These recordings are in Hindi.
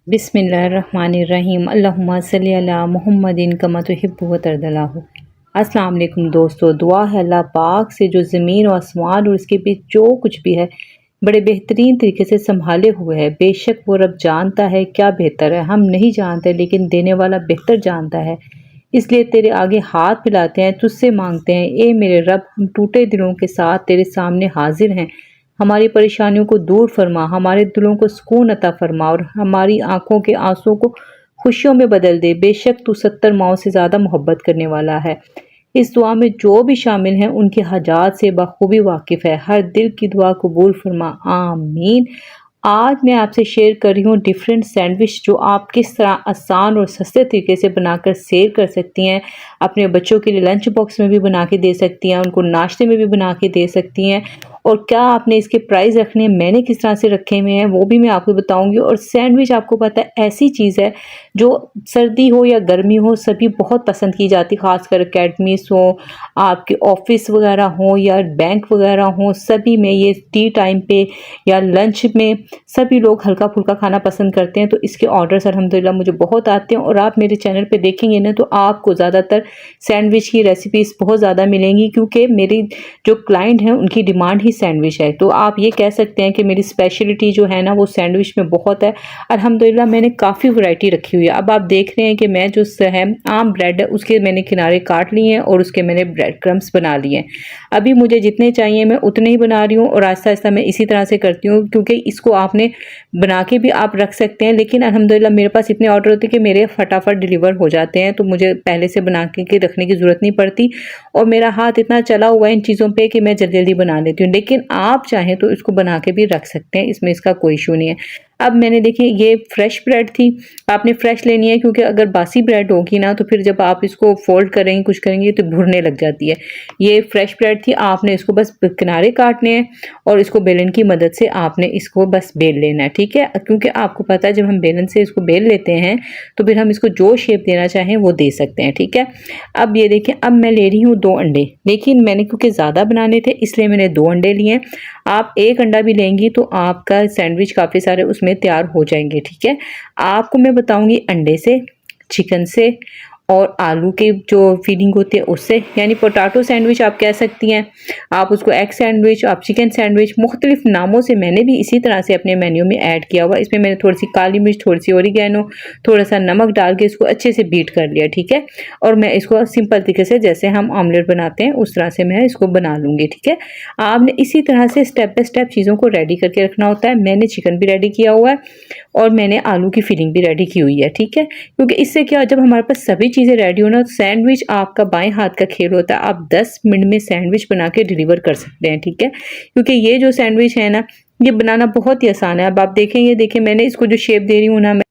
बिस्मिल्लाहिर्रहमानिर्रहीम अल्लाहुम्मा सल्ली अला मुहम्मदिन कमा तुहिब्बु व तर्दल्लाहु। अस्सलाम वालेकुम दोस्तों, दुआ है अल्लाह पाक से जो ज़मीन और आसमान और इसके बीच जो कुछ भी है बड़े बेहतरीन तरीके से संभाले हुए है। बेशक वो रब जानता है क्या बेहतर है, हम नहीं जानते लेकिन देने वाला बेहतर जानता है। इसलिए तेरे आगे हाथ फैलाते हैं, तुझसे मांगते हैं, ए मेरे रब हम टूटे दिलों के साथ तेरे सामने हाजिर हैं। हमारी परेशानियों को दूर फरमा, हमारे दिलों को सुकून अता फरमा और हमारी आंखों के आंसुओं को खुशियों में बदल दे। बेशक तू 70 माओं से ज़्यादा मोहब्बत करने वाला है। इस दुआ में जो भी शामिल हैं उनके हाजात से बखूबी वाकिफ़ है। हर दिल की दुआ कबूल फरमा, आमीन। आज मैं आपसे शेयर कर रही हूँ डिफरेंट सैंडविच जो आप किस तरह आसान और सस्ते तरीके से बनाकर सेल कर सकती हैं। अपने बच्चों के लिए लंच बॉक्स में भी बना के दे सकती हैं, उनको नाश्ते में भी बना के दे सकती हैं। और क्या आपने इसके प्राइस रखने हैं, मैंने किस तरह से रखे हुए हैं वो भी मैं आपको बताऊंगी। और सैंडविच आपको पता है ऐसी चीज़ है जो सर्दी हो या गर्मी हो सभी बहुत पसंद की जाती है, खासकर अकेडमीज हो, आपके ऑफिस वगैरह हो या बैंक वगैरह हो, सभी में ये टी टाइम पे या लंच में सभी लोग हल्का फुल्का खाना पसंद करते हैं। तो इसके ऑर्डर्स अल्हम्दुलिल्लाह मुझे बहुत आते हैं और आप मेरे चैनल पे देखेंगे ना तो आपको ज़्यादातर सैंडविच की रेसिपीज़ बहुत ज़्यादा मिलेंगी, क्योंकि मेरी जो क्लाइंट हैं उनकी डिमांड ही सैंडविच है। तो आप ये कह सकते हैं कि मेरी स्पेशलिटी जो है ना वो सैंडविच में बहुत है। अल्हम्दुलिल्लाह मैंने काफ़ी वैरायटी रखी हुई है। अब आप देख रहे हैं कि मैं जो है आम ब्रेड है उसके मैंने किनारे काट लिए हैं और उसके मैंने ब्रेड क्रम्स बना लिए हैं। अभी मुझे जितने चाहिए मैं उतने ही बना रही हूँ और आहिस्ता आहिस्ता मैं इसी तरह से करती हूँ, क्योंकि इसको आपने बना के भी आप रख सकते हैं। लेकिन अल्हम्दुलिल्लाह मेरे पास इतने ऑर्डर होते हैं कि मेरे फटाफट डिलीवर हो जाते हैं, तो मुझे पहले से बना के रखने की ज़रूरत नहीं पड़ती और मेरा हाथ इतना चला हुआ है इन चीज़ों पे कि मैं जल्दी जल्दी बना लेती हूँ। लेकिन आप चाहें तो इसको बना के भी रख सकते हैं, इसमें इसका कोई इशू नहीं है। अब मैंने देखिए ये फ्रेश ब्रेड थी, आपने फ्रेश लेनी है, क्योंकि अगर बासी ब्रेड होगी ना तो फिर जब आप इसको फोल्ड करेंगे कुछ करेंगे तो भुरने लग जाती है। ये फ्रेश ब्रेड थी, आपने इसको बस किनारे काटने हैं और इसको बेलन की मदद से आपने इसको बस बेल लेना है, ठीक है। क्योंकि आपको पता है जब हम बेलन से इसको बेल लेते हैं तो फिर हम इसको जो शेप देना चाहें वो दे सकते हैं, ठीक है। अब ये देखिए, अब मैं ले रही हूँ 2 अंडे, लेकिन मैंने क्योंकि ज़्यादा बनाने थे इसलिए मैंने 2 अंडे लिए। आप 1 अंडा भी लेंगी तो आपका सैंडविच काफ़ी सारे उसमें तैयार हो जाएंगे, ठीक है। आपको मैं बताऊंगी अंडे से, चिकन से और आलू की जो फीलिंग होती है उससे, यानी पोटैटो सैंडविच आप कह सकती हैं, आप उसको एग सैंडविच, आप चिकन सैंडविच, मुख्तलिफ नामों से मैंने भी इसी तरह से अपने मेन्यू में ऐड किया हुआ। इसमें मैंने थोड़ी सी काली मिर्च, थोड़ी सी ओरिगैनो, थोड़ा सा नमक डाल के इसको अच्छे से बीट कर लिया, ठीक है। और मैं इसको सिंपल तरीके से जैसे हम ऑमलेट बनाते हैं उस तरह से मैं इसको बना लूँगी, ठीक है। आपने इसी तरह से स्टेप बाय स्टेप चीज़ों को रेडी करके रखना होता है। मैंने चिकन भी रेडी किया हुआ है और मैंने आलू की फिलिंग भी रेडी की हुई है, ठीक है। क्योंकि इससे क्या, जब हमारे पास सभी चीज़ें रेडी हो ना, सैंडविच आपका बाएं हाथ का खेल होता है। आप 10 मिनट में सैंडविच बना के डिलीवर कर सकते हैं, ठीक है। क्योंकि ये जो सैंडविच है ना ये बनाना बहुत ही आसान है। अब आप देखें, ये देखिए मैंने इसको जो शेप दे रही हूँ ना मैं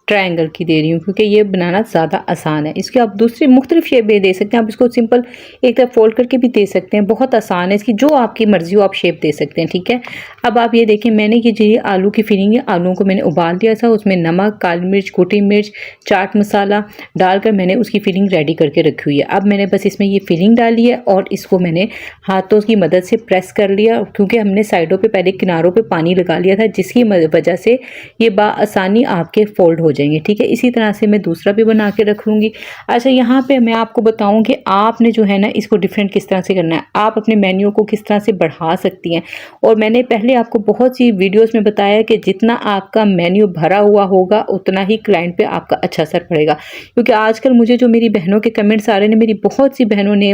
ट्रायंगल की दे रही हूँ, क्योंकि ये बनाना ज़्यादा आसान है। इसके आप दूसरी मुख्तलिफ शेप भी दे सकते हैं, आप इसको सिंपल एक तरफ फोल्ड करके भी दे सकते हैं, बहुत आसान है। इसकी जो आपकी मर्जी हो आप शेप दे सकते हैं, ठीक है। अब आप ये देखें, मैंने ये जो आलू की फिलिंग है, आलूओं को मैंने उबाल दिया था, उसमें नमक, काली मिर्च, कुटी मिर्च, चाट मसाला डालकर मैंने उसकी फिलिंग रेडी करके रखी हुई है। अब मैंने बस इसमें ये फिलिंग डाली है और इसको मैंने हाथों की मदद से प्रेस कर लिया, क्योंकि हमने साइडों पर पहले किनारों पर पानी लगा लिया था, जिसकी वजह से ये बाआसानी आपके फोल्ड हो जाएंगे, ठीक है। इसी तरह से मैं दूसरा भी बना के रख लूँगी। अच्छा, यहाँ पे मैं आपको बताऊँ कि आपने जो है ना इसको डिफरेंट किस तरह से करना है, आप अपने मेन्यू को किस तरह से बढ़ा सकती हैं। और मैंने पहले आपको बहुत सी वीडियोस में बताया कि जितना आपका मेन्यू भरा हुआ होगा उतना ही क्लाइंट पे आपका अच्छा असर पड़ेगा। क्योंकि आजकल मुझे जो मेरी बहनों के कमेंट्स आ रहे हैं, मेरी बहुत सी बहनों ने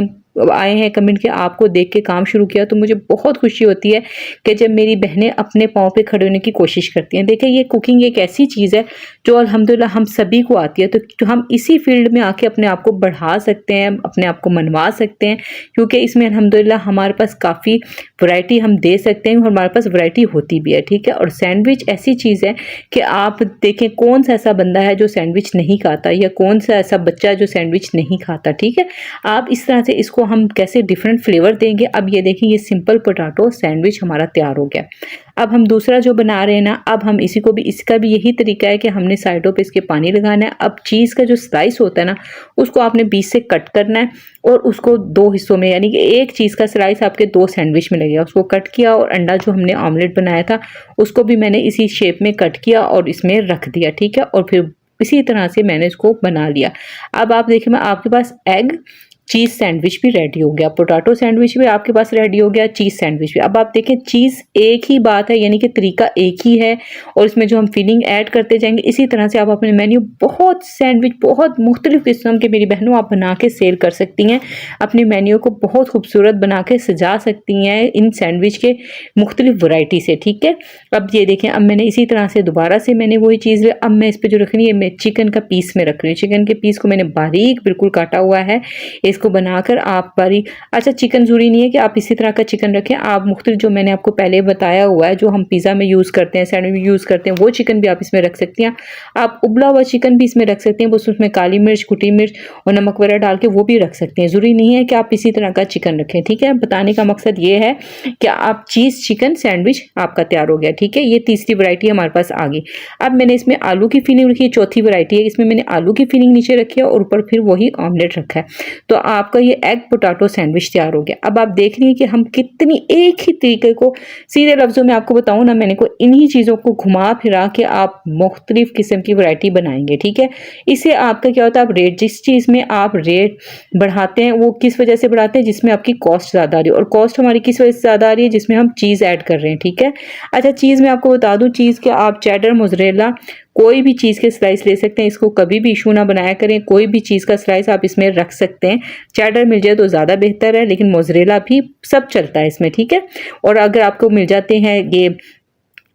आए हैं कमेंट के आपको देख के काम शुरू किया, तो मुझे बहुत खुशी होती है कि जब मेरी बहनें अपने पाँव पे खड़े होने की कोशिश करती हैं। देखिए, ये कुकिंग एक ऐसी चीज़ है जो अल्हम्दुलिल्लाह हम सभी को आती है, तो हम इसी फील्ड में आके अपने आप को बढ़ा सकते हैं, अपने आप को मनवा सकते हैं, क्योंकि इसमें अल्हम्दुलिल्लाह हमारे पास काफ़ी वैरायटी हम दे सकते हैं और हमारे पास वैरायटी होती भी है, ठीक है। और सैंडविच ऐसी चीज़ है कि आप देखें कौन सा ऐसा बंदा है जो सैंडविच नहीं खाता, या कौन सा ऐसा बच्चा जो सैंडविच नहीं खाता, ठीक है। आप इस तरह से इसको हम कैसे डिफरेंट फ्लेवर देंगे। अब ये देखिए ये सिंपल पोटैटो सैंडविच हमारा तैयार हो गया। अब हम दूसरा जो बना रहे हैं ना, अब हम इसका भी यही तरीका है कि हमने साइडों पे इसके पानी लगाना है। अब चीज़ का जो स्लाइस होता है ना, उसको आपने बीच से कट करना है और उसको 2 हिस्सों में, यानी कि एक चीज़ का स्लाइस आपके 2 सैंडविच में लगेगा, उसको कट किया। और अंडा जो हमने ऑमलेट बनाया था उसको भी मैंने इसी शेप में कट किया और इसमें रख दिया, ठीक है। और फिर इसी तरह से मैंने इसको बना लिया। अब आप देखिए मैं आपके पास एग चीज़ सैंडविच भी रेडी हो गया, पोटैटो सैंडविच भी आपके पास रेडी हो गया, चीज़ सैंडविच भी। अब आप देखें चीज़ एक ही बात है, यानी कि तरीका एक ही है और इसमें जो हम फिलिंग ऐड करते जाएंगे इसी तरह से आप अपने मेन्यू बहुत सैंडविच बहुत मुख्तलिफ किस्म के मेरी बहनों आप बना के सेल कर सकती हैं। अपने मेन्यू को बहुत खूबसूरत बना के सजा सकती हैं इन सैंडविच के मुख्तलिफ वैरायटी से, ठीक है। अब ये देखें, अब मैंने इसी तरह से दोबारा से मैंने वही चीज़, अब मैं इस पर जो रख रही है मैं चिकन का पीस में रख रही हूँ। चिकन के पीस को मैंने बारीक बिल्कुल काटा हुआ है। इसको बनाकर आप बारीक, अच्छा चिकन जरूरी नहीं है कि आप इसी तरह का चिकन रखें, आप मुख्तलिफ जो मैंने आपको पहले बताया हुआ है जो हम पिज़्ज़ा में यूज़ करते हैं, सैंडविच में यूज़ करते हैं, वो चिकन भी आप इसमें रख सकती हैं। आप उबला हुआ चिकन भी इसमें रख सकते हैं, बस उसमें काली मिर्च कुटी मिर्च और नमक वगैरह डाल के वो भी रख सकते हैं। ज़रूरी नहीं है कि आप इसी तरह का चिकन रखें, ठीक है। बताने का मकसद ये है कि आप चीज़ चिकन सैंडविच आपका तैयार हो गया, ठीक है। ये तीसरी वैरायटी हमारे पास आ गई। अब मैंने इसमें आलू की फिलिंग रखी है, चौथी वैरायटी है, इसमें मैंने आलू की फिलिंग नीचे रखी है और ऊपर फिर वही ऑमलेट रखा है। तो आपका ये एग पोटैटो सैंडविच तैयार हो गया। अब आप देख रही हैं कि हम कितनी एक ही तरीके को, सीधे लफ्जों में आपको बताऊं ना, मैंने को इन्हीं चीज़ों को घुमा फिरा के आप मुख्तलिफ किस्म की वैरायटी बनाएंगे, ठीक है। इससे आपका क्या होता है, आप रेट जिस चीज़ में आप रेट बढ़ाते हैं वो किस वजह से बढ़ाते हैं, जिसमें आपकी कॉस्ट ज़्यादा आ रही है। और कॉस्ट हमारी किस वजह से ज़्यादा आ रही है, जिसमें हम चीज़ ऐड कर रहे हैं, ठीक है। अच्छा चीज़ मैं आपको बता दूँ, चीज़ के आप चेडर मोज़रेला कोई भी चीज़ के स्लाइस ले सकते हैं, इसको कभी भी इशू ना बनाया करें। कोई भी चीज़ का स्लाइस आप इसमें रख सकते हैं, चेडर मिल जाए तो ज़्यादा बेहतर है, लेकिन मोज़रेला भी सब चलता है इसमें, ठीक है। और अगर आपको मिल जाते हैं ये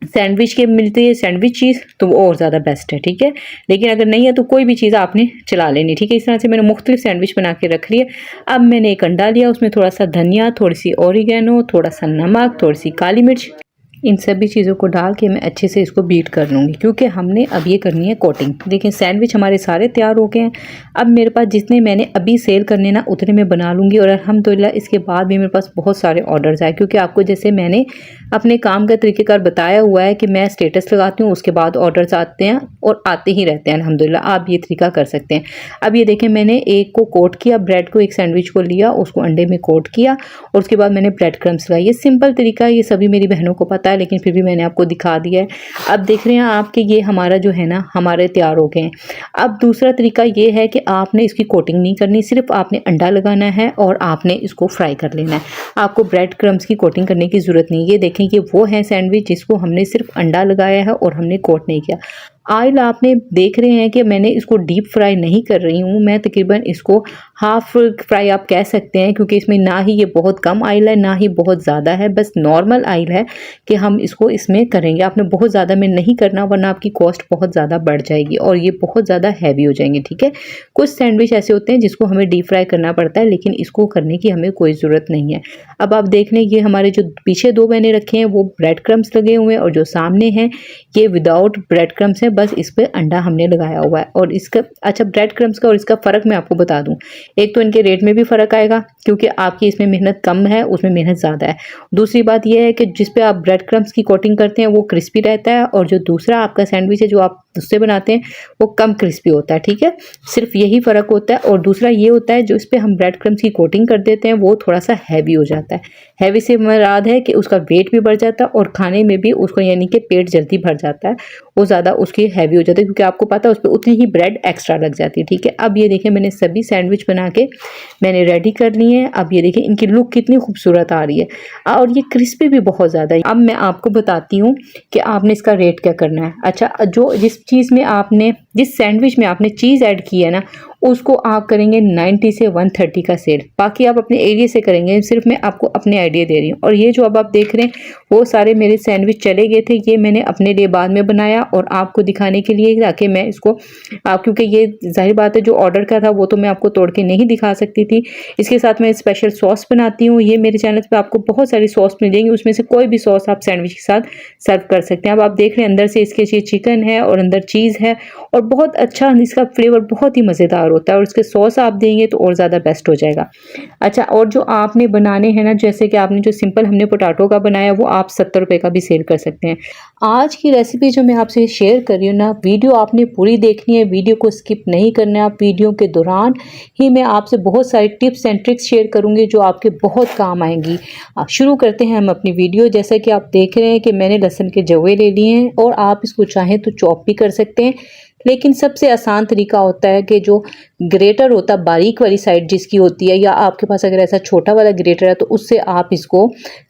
सैंडविच के मिलती है सैंडविच चीज़ तो वो और ज़्यादा बेस्ट है, ठीक है। लेकिन अगर नहीं है तो कोई भी चीज़ आपने चला लेनी, ठीक है। इस तरह से मैंने मुख्तलिफ सैंडविच बना के रख लिया। अब मैंने एक अंडा लिया, उसमें थोड़ा सा धनिया, थोड़ी सी ओरिगेनो, थोड़ा सा नमक, थोड़ी सी काली मिर्च, इन सभी चीज़ों को डाल के मैं अच्छे से इसको बीट कर लूँगी, क्योंकि हमने अब ये करनी है कोटिंग। देखिए सैंडविच हमारे सारे तैयार हो गए हैं। अब मेरे पास जितने मैंने अभी सेल करने ना उतने मैं बना लूँगी और अल्हम्दुलिल्लाह इसके बाद भी मेरे पास बहुत सारे ऑर्डर्स आए, क्योंकि आपको जैसे मैंने अपने काम का तरीक़ेकार बताया हुआ है कि मैं स्टेटस लगाती हूँ, उसके बाद ऑर्डर्स आते हैं और आते ही रहते हैं अल्हम्दुलिल्लाह। आप ये तरीका कर सकते हैं। अब ये देखें मैंने एक को कोट किया, ब्रेड को, एक सैंडविच को लिया, उसको अंडे में कोट किया और उसके बाद मैंने ब्रेड क्रम्स लगाए। ये सिंपल तरीका है, ये सभी मेरी बहनों को पता है, लेकिन फिर भी मैंने आपको दिखा दिया है। अब देख रहे हैं आपके ये हमारा जो है ना हमारे तैयार हो गए हैं। अब दूसरा तरीका ये है कि आपने इसकी कोटिंग नहीं करनी, सिर्फ आपने अंडा लगाना है और आपने इसको फ्राई कर लेना है। आपको ब्रेड क्रम्स की कोटिंग करने की ज़रूरत नहीं है। ये देखें कि वो है सैंडविच जिसको हमने सिर्फ अंडा लगाया है और हमने कोट नहीं किया। ऑयल आपने देख रहे हैं कि मैंने इसको डीप फ्राई नहीं कर रही हूँ, मैं तकरीबन इसको हाफ फ्राई आप कह सकते हैं, क्योंकि इसमें ना ही ये बहुत कम ऑयल है ना ही बहुत ज़्यादा है, बस नॉर्मल ऑयल है कि हम इसको इसमें करेंगे। आपने बहुत ज़्यादा में नहीं करना, वरना आपकी कॉस्ट बहुत ज़्यादा बढ़ जाएगी और ये बहुत ज़्यादा हैवी हो जाएंगे, ठीक है। कुछ सैंडविच ऐसे होते हैं जिसको हमें डीप फ्राई करना पड़ता है, लेकिन इसको करने की हमें कोई ज़रूरत नहीं है। अब आप देख लें, ये हमारे जो पीछे दो मैंने रखे हैं वो ब्रेड क्रम्स लगे हुए हैं और जो सामने हैं ये विदाउट ब्रेड क्रम्स है, बस इस पर अंडा हमने लगाया हुआ है। और इसका अच्छा ब्रेड क्रम्स का और इसका फ़र्क मैं आपको बता दूं, एक तो इनके रेट में भी फ़र्क आएगा क्योंकि आपकी इसमें मेहनत कम है, उसमें मेहनत ज़्यादा है। दूसरी बात यह है कि जिस पे आप ब्रेड क्रम्स की कोटिंग करते हैं वो क्रिस्पी रहता है और जो दूसरा आपका सैंडविच है जो आप उससे बनाते हैं वो कम क्रिस्पी होता है, ठीक है। सिर्फ यही फ़र्क होता है। और दूसरा ये होता है जो इस पर हम ब्रेड क्रम्स की कोटिंग कर देते हैं वो थोड़ा सा हैवी हो जाता है। हैवी से मुराद है कि उसका वेट भी बढ़ जाता है और खाने में भी उसको यानी कि पेट जल्दी भर जाता है, वो ज़्यादा उसकी हैवी हो जाती है, क्योंकि आपको पता है उस पर उतनी ही ब्रेड एक्स्ट्रा लग जाती है, ठीक है। अब ये देखिए मैंने सभी सैंडविच बना के मैंने रेडी कर लिए हैं। अब ये देखिए इनकी लुक कितनी खूबसूरत आ रही है और ये क्रिस्पी भी बहुत ज़्यादा है। अब मैं आपको बताती हूँ कि आपने इसका रेट क्या करना है। अच्छा, जो जिस सैंडविच में आपने चीज़ ऐड की है ना उसको आप करेंगे 90 से 130 का सेल, बाकी आप अपने एरिया से करेंगे। सिर्फ मैं आपको अपने आइडिया दे रही हूँ। और ये जो अब आप देख रहे हैं वो सारे मेरे सैंडविच चले गए थे, ये मैंने अपने लिए बाद में बनाया और आपको दिखाने के लिए, ताकि मैं इसको क्योंकि ये जाहिर बात है जो ऑर्डर का था वो तो मैं आपको तोड़ के नहीं दिखा सकती थी। इसके साथ मैं स्पेशल सॉस बनाती हूँ, ये मेरे चैनल पर आपको बहुत सारी सॉस मिल जाएंगी, उसमें से कोई भी सॉस आप सैंडविच के साथ सर्व कर सकते हैं। अब आप देख रहे हैं अंदर से इसके चिकन है और अंदर चीज़ है और बहुत अच्छा इसका फ्लेवर बहुत ही मज़ेदार होता है, और उसके सॉस आप देंगे तो और ज़्यादा बेस्ट हो जाएगा। अच्छा, और जो आपने बनाने हैं ना, जैसे कि आपने जो सिंपल हमने पोटैटो का बनाया वो आप 70 रुपये का भी सेल कर सकते हैं। आज की रेसिपी जो मैं आपसे शेयर कर रही हूँ ना, वीडियो आपने पूरी देखनी है, वीडियो को स्किप नहीं करना है। आप वीडियो के दौरान ही मैं आपसे बहुत सारी टिप्स एंड ट्रिक्स शेयर करूँगी जो आपके बहुत काम आएंगी। शुरू करते हैं हम अपनी वीडियो। जैसा कि आप देख रहे हैं कि मैंने लहसुन के जवे ले लिए हैं, और आप इसको चाहें तो चॉप भी कर सकते हैं, लेकिन सबसे आसान तरीका होता है कि जो ग्रेटर होता है, बारीक वाली साइड जिसकी होती है, या आपके पास अगर ऐसा छोटा वाला ग्रेटर है तो उससे आप इसको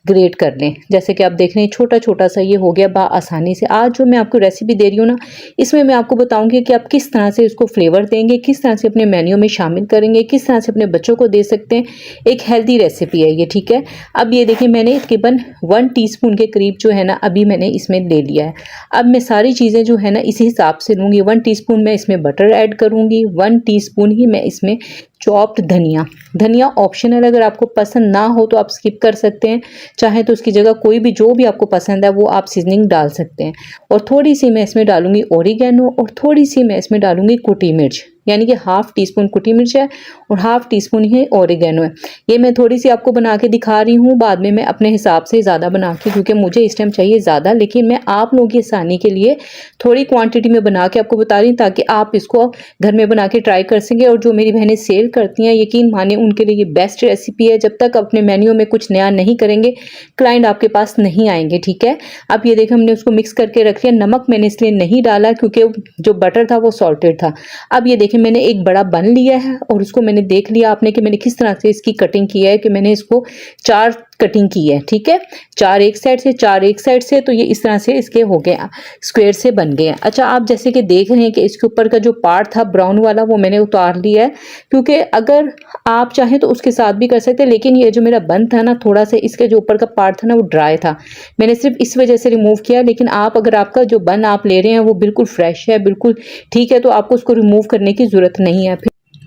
ग्रेट कर लें। जैसे कि आप देख रहे हैं छोटा छोटा सा ये हो गया आसानी से। आज जो मैं आपको रेसिपी दे रही हूँ ना, इसमें मैं आपको बताऊंगी कि आप किस तरह से इसको फ्लेवर देंगे, किस तरह से अपने मेन्यू में शामिल करेंगे, किस तरह से अपने बच्चों को दे सकते हैं। एक हेल्दी रेसिपी है ये, ठीक है। अब ये देखिए मैंने तकरीबन 1 टीस्पून के करीब जो है ना अभी मैंने इसमें ले लिया है। अब मैं सारी चीज़ें जो है ना इसी हिसाब से लूँगी। 1 टीस्पून मैं इसमें बटर ऐड करूँगी, 1 टीस्पून ही मैं इसमें चॉप्ड धनिया ऑप्शनल, अगर आपको पसंद ना हो तो आप स्किप कर सकते हैं, चाहे तो उसकी जगह कोई भी जो भी आपको पसंद है वो आप सीजनिंग डाल सकते हैं। और थोड़ी सी मैं इसमें डालूंगी ओरिगेनो, और थोड़ी सी मैं इसमें डालूंगी कुटी मिर्च, यानी कि 1/2 टीस्पून कुटी मिर्च है और 1/2 टीस्पून ही ओरिगेनो है। ये मैं थोड़ी सी आपको बना के दिखा रही हूँ, बाद में मैं अपने हिसाब से ज़्यादा बना के, क्योंकि मुझे इस टाइम चाहिए ज़्यादा, लेकिन मैं आप लोगों की आसानी के लिए थोड़ी क्वांटिटी में बना के आपको बता रही हूँ, ताकि आप इसको घर में बना के ट्राई कर सकें। और जो मेरी बहनें सेल करती हैं, यकीन माने उनके लिए ये बेस्ट रेसिपी है। जब तक अपने मेन्यू में कुछ नया नहीं करेंगे, क्लाइंट आपके पास नहीं आएंगे, ठीक है। अब ये देखिए हमने उसको मिक्स करके रख लिया। नमक मैंने इसलिए नहीं डाला क्योंकि जो बटर था वो सॉल्टेड था। अब ये देखिए मैंने एक बड़ा बन लिया है, और उसको मैंने देख लिया आपने कि मैंने किस तरह से इसकी कटिंग की है, कि मैंने इसको 4 कटिंग की है, ठीक है। 4 एक साइड से, 4 एक साइड से, तो ये इस तरह से इसके हो गए, स्क्वायर से बन गए। अच्छा, आप जैसे कि देख रहे हैं कि इसके ऊपर का जो पार्ट था ब्राउन वाला वो मैंने उतार लिया है, क्योंकि अगर आप चाहें तो उसके साथ भी कर सकते हैं, लेकिन ये जो मेरा बन था ना, थोड़ा सा इसके जो ऊपर का पार्ट था ना वो ड्राई था, मैंने सिर्फ इस वजह से रिमूव किया। लेकिन आप अगर आपका जो बन आप ले रहे हैं वो बिल्कुल फ्रेश है, बिल्कुल ठीक है, तो आपको उसको रिमूव करने की जरूरत नहीं है।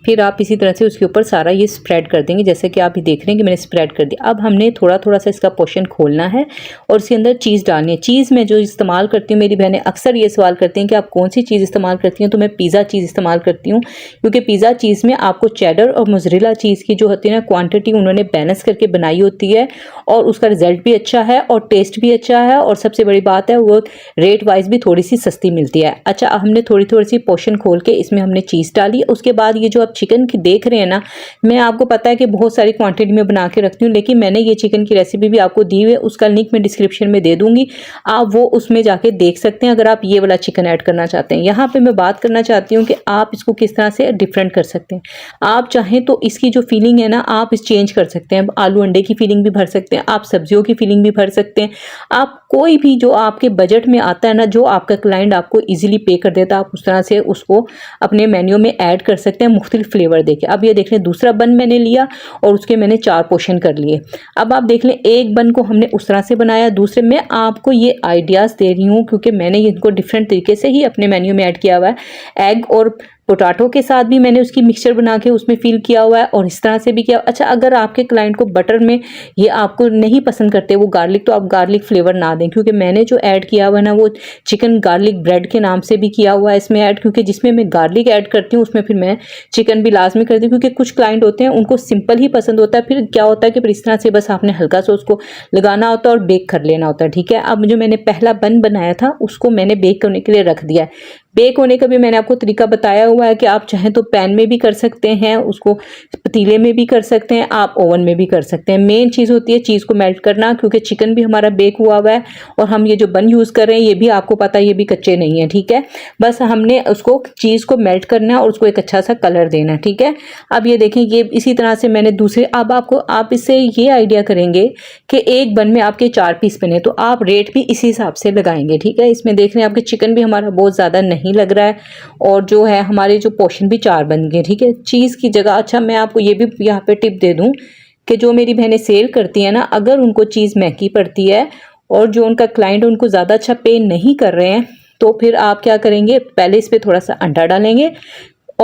फिर आप इसी तरह से उसके ऊपर सारा ये स्प्रेड कर देंगे, जैसे कि आप ये देख रहे हैं कि मैंने स्प्रेड कर दिया। अब हमने थोड़ा थोड़ा सा इसका पोर्शन खोलना है और इसके अंदर चीज़ डालनी है। चीज़ मैं जो इस्तेमाल करती हूँ, मेरी बहनें अक्सर ये सवाल करती हैं कि आप कौन सी चीज़ इस्तेमाल करती हैं, तो मैं पिज़्ज़ा चीज़ इस्तेमाल करती हूँ, क्योंकि पिज़्ज़ा चीज़ में आपको चेडर और मोज़रेला चीज़ की जो होती है ना क्वान्टिटी उन्होंने बैलेंस करके बनाई होती है, और उसका रिजल्ट भी अच्छा है और टेस्ट भी अच्छा है, और सबसे बड़ी बात है वो रेट वाइज भी थोड़ी सी सस्ती मिलती है। अच्छा, हमने थोड़ी थोड़ी सी पोर्शन खोल के इसमें हमने चीज़ डाली। उसके बाद ये जो आप चिकन की देख है ना, मैं आपको पता है कि बहुत सारी क्वांटिटी में बना के रखती हूँ, लेकिन मैंने ये चिकन की रेसिपी भी आपको दी हुई है, उसका लिंक मैं डिस्क्रिप्शन में दे दूंगी, आप वो उसमें जाके देख सकते हैं अगर आप ये वाला चिकन ऐड करना चाहते हैं। यहाँ पे मैं बात करना चाहती हूँ कि आप इसको किस तरह से डिफरेंट कर सकते हैं। आप चाहें तो इसकी जो फीलिंग है ना आप इस चेंज कर सकते हैं, आलू अंडे की फीलिंग भी भर सकते हैं, आप सब्जियों की फीलिंग भी भर सकते हैं, आप कोई भी जो आपके बजट में आता है ना, जो आपका क्लाइंट आपको इजीली पे कर देता है, आप उस तरह से उसको अपने मेन्यू में ऐड कर सकते हैं मुख्तलिफ फ्लेवर देके। अब ये देख लें दूसरा बन मैंने लिया और उसके मैंने 4 पोर्शन कर लिए। अब आप देख लें एक बन को हमने उस तरह से बनाया, दूसरे में आपको ये आइडियाज़ दे रही हूँ क्योंकि मैंने इनको डिफरेंट तरीके से ही अपने मेन्यू में ऐड किया हुआ है। एग और पोटैटो के साथ भी मैंने उसकी मिक्सचर बना के उसमें फिल किया हुआ है और इस तरह से भी किया। अच्छा, अगर आपके क्लाइंट को बटर में ये आपको नहीं पसंद करते वो गार्लिक, तो आप गार्लिक फ्लेवर ना दें, क्योंकि मैंने जो ऐड किया हुआ है ना वो चिकन गार्लिक ब्रेड के नाम से भी किया हुआ है इसमें ऐड, क्योंकि जिसमें मैं गार्लिक ऐड करती हूँ उसमें फिर मैं चिकन भी लाजमी करती हूँ, क्योंकि कुछ क्लाइंट होते हैं उनको सिंपल ही पसंद होता है। फिर क्या होता है कि फिर इस तरह से बस आपने हल्का सा उसको लगाना होता है और बेक कर लेना होता है, ठीक है। अब जो मैंने पहला बन बनाया था उसको मैंने बेक करने के लिए रख दिया है। बेक होने का भी मैंने आपको तरीका बताया हुआ है कि आप चाहें तो पैन में भी कर सकते हैं, उसको पतीले में भी कर सकते हैं, आप ओवन में भी कर सकते हैं। मेन चीज़ होती है चीज़ को मेल्ट करना, क्योंकि चिकन भी हमारा बेक हुआ हुआ है और हम ये जो बन यूज़ कर रहे हैं ये भी आपको पता है ये भी कच्चे नहीं है, ठीक है। बस हमने उसको चीज़ को मेल्ट करना है और उसको एक अच्छा सा कलर देना, ठीक है। अब ये देखें ये इसी तरह से मैंने दूसरे, अब आपको आप इससे ये आइडिया करेंगे कि एक बन में आपके 4 पीस बने तो आप रेट भी इसी हिसाब से लगाएंगे, ठीक है। इसमें देख रहे हैं आपके चिकन भी हमारा बहुत ज़्यादा नहीं लग रहा है और जो है हमारे जो पोर्शन भी 4 बन गए, ठीक है, चीज़ की जगह। अच्छा, मैं आपको ये भी यहाँ पे टिप दे दूं कि जो मेरी बहनें सेल करती हैं ना, अगर उनको चीज़ महंगी पड़ती है और जो उनका क्लाइंट उनको ज़्यादा अच्छा पे नहीं कर रहे हैं, तो फिर आप क्या करेंगे, पहले इस पर थोड़ा सा अंडा डालेंगे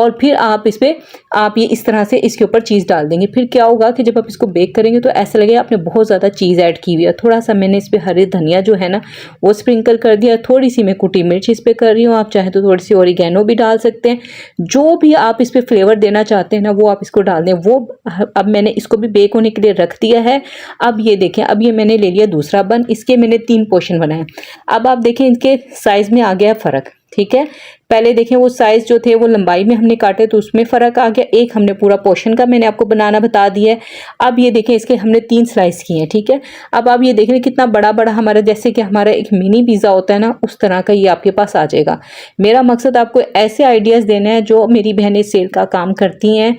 और फिर आप इस पे आप ये इस तरह से इसके ऊपर चीज़ डाल देंगे। फिर क्या होगा कि जब आप इसको बेक करेंगे तो ऐसा लगेगा आपने बहुत ज़्यादा चीज़ ऐड की हुई है। थोड़ा सा मैंने इस पे हरी धनिया जो है ना वो स्प्रिंकल कर दिया, थोड़ी सी मैं कुटी मिर्च इस पे कर रही हूँ, आप चाहे तो थोड़ी सी ओरिगेनो भी डाल सकते हैं। जो भी आप इस पे फ्लेवर देना चाहते हैं ना वो आप इसको डाल दें। वो अब मैंने इसको भी बेक होने के लिए रख दिया है। अब ये देखें, अब ये मैंने ले लिया दूसरा बन, इसके मैंने 3 पोर्शन बनाए। अब आप देखें इनके साइज़ में आ गया फ़र्क, ठीक है। पहले देखें वो साइज़ जो थे वो लंबाई में हमने काटे तो उसमें फ़र्क आ गया। एक हमने पूरा पोर्शन का मैंने आपको बनाना बता दिया है। अब ये देखें इसके हमने 3 स्लाइस किए हैं, ठीक है। अब आप ये देख रहे हैं कितना बड़ा बड़ा हमारा, जैसे कि हमारा एक मिनी पिज़्ज़ा होता है ना, उस तरह का ये आपके पास आ जाएगा। मेरा मकसद आपको ऐसे आइडियाज़ देना है जो मेरी बहनें सेल का काम करती हैं,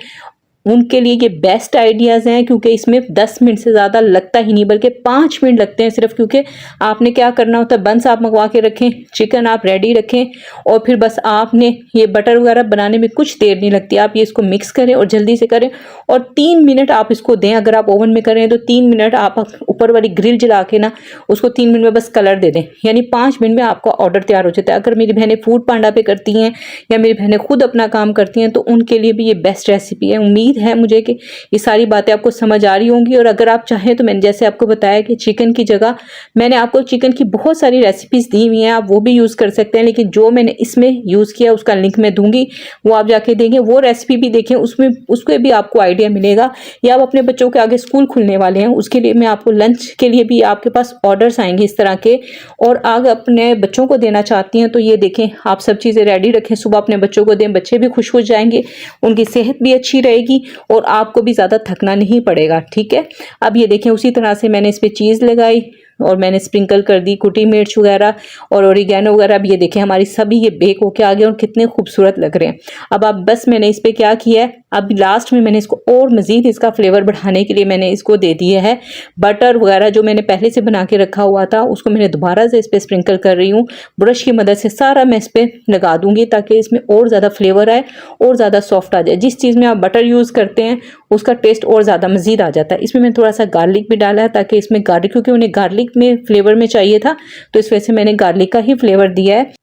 उनके लिए ये बेस्ट आइडियाज़ हैं, क्योंकि इसमें 10 मिनट से ज़्यादा लगता ही नहीं, बल्कि 5 मिनट लगते हैं सिर्फ। क्योंकि आपने क्या करना होता है, बंस आप मंगवा के रखें, चिकन आप रेडी रखें, और फिर बस आपने ये बटर वगैरह बनाने में कुछ देर नहीं लगती। आप ये इसको मिक्स करें और जल्दी से करें, और 3 मिनट आप इसको दें। अगर आप ओवन में करें तो 3 मिनट आप ऊपर वाली ग्रिल जला के ना उसको 3 मिनट में बस कलर दे दें, यानी 5 मिनट में आपका ऑर्डर तैयार हो जाता है। अगर मेरी बहनें फूड पांडा पे करती हैं या मेरी बहनें खुद अपना काम करती हैं तो उनके लिए भी ये बेस्ट रेसिपी है। उम्मीद है मुझे कि ये सारी बातें आपको समझ आ रही होंगी। और अगर आप चाहें तो मैंने जैसे आपको बताया कि चिकन की जगह मैंने आपको चिकन की बहुत सारी रेसिपीज दी हुई हैं, आप वो भी यूज़ कर सकते हैं, लेकिन जो मैंने इसमें यूज़ किया उसका लिंक मैं दूंगी, वो आप जाके देखें, वो रेसिपी भी देखें, उसमें उसके भी आपको आइडिया मिलेगा। या आप अपने बच्चों के आगे स्कूल खुलने वाले हैं, उसके लिए मैं आपको लंच के लिए भी आपके पास ऑर्डर्स आएंगे इस तरह के, और आगे अपने बच्चों को देना चाहती हैं तो ये देखें, आप सब चीज़ें रेडी रखें, सुबह अपने बच्चों को दें, बच्चे भी खुश हो जाएंगे, उनकी सेहत भी अच्छी रहेगी और आपको भी ज़्यादा थकना नहीं पड़ेगा, ठीक है। अब ये देखें उसी तरह से मैंने इस पर चीज़ लगाई और मैंने स्प्रिंकल कर दी कुटी मिर्च वगैरह और ओरिगेनो वगैरह। अब ये देखें हमारी सभी ये बेक होके आ गए और कितने खूबसूरत लग रहे हैं। अब आप बस मैंने इस पर क्या किया है, अब लास्ट में मैंने इसको और मज़ीद इसका फ्लेवर बढ़ाने के लिए मैंने इसको दे दिया है बटर वगैरह, जो मैंने पहले से बना के रखा हुआ था उसको मैंने दोबारा से इस पर स्प्रिंकल कर रही हूँ। ब्रश की मदद से सारा मैं इस पर लगा दूंगी ताकि इसमें और ज़्यादा फ्लेवर आए और ज़्यादा सॉफ्ट आ जाए। जिस चीज़ में आप बटर यूज़ करते हैं उसका टेस्ट और ज़्यादा मज़ीद आ जाता है। इसमें मैंने थोड़ा सा गार्लिक भी डाला है ताकि इसमें गार्लिक, क्योंकि उन्हें गार्लिक में फ्लेवर में चाहिए था तो इस वजह से मैंने गार्लिक का ही फ्लेवर दिया है।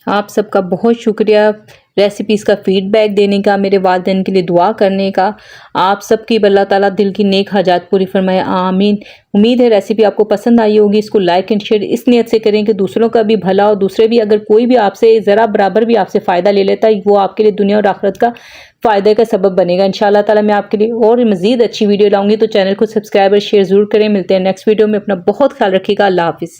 आप सबका बहुत शुक्रिया रेसिपीज़ का फीडबैक देने का, मेरे वालिदैन के लिए दुआ करने का। आप सबकी अल्लाह ताला दिल की नेक हाजात पूरी फरमाए, आमीन। उम्मीद है रेसिपी आपको पसंद आई होगी। इसको लाइक एंड शेयर इस नीयत से करें कि दूसरों का भी भला हो, दूसरे भी अगर कोई भी आपसे ज़रा बराबर भी आपसे फ़ायदा ले लेता है वो आपके लिए दुनिया और आखिरत का फ़ायदे का सबब बनेगा। इंशाअल्लाह ताला मैं आपके लिए और मज़ीद अच्छी वीडियो लाऊंगी, तो चैनल को सब्सक्राइब और शेयर ज़रूर करें। मिलते हैं नेक्स्ट वीडियो में। अपना बहुत ख्याल रखिएगा। अल्लाह हाफिज़।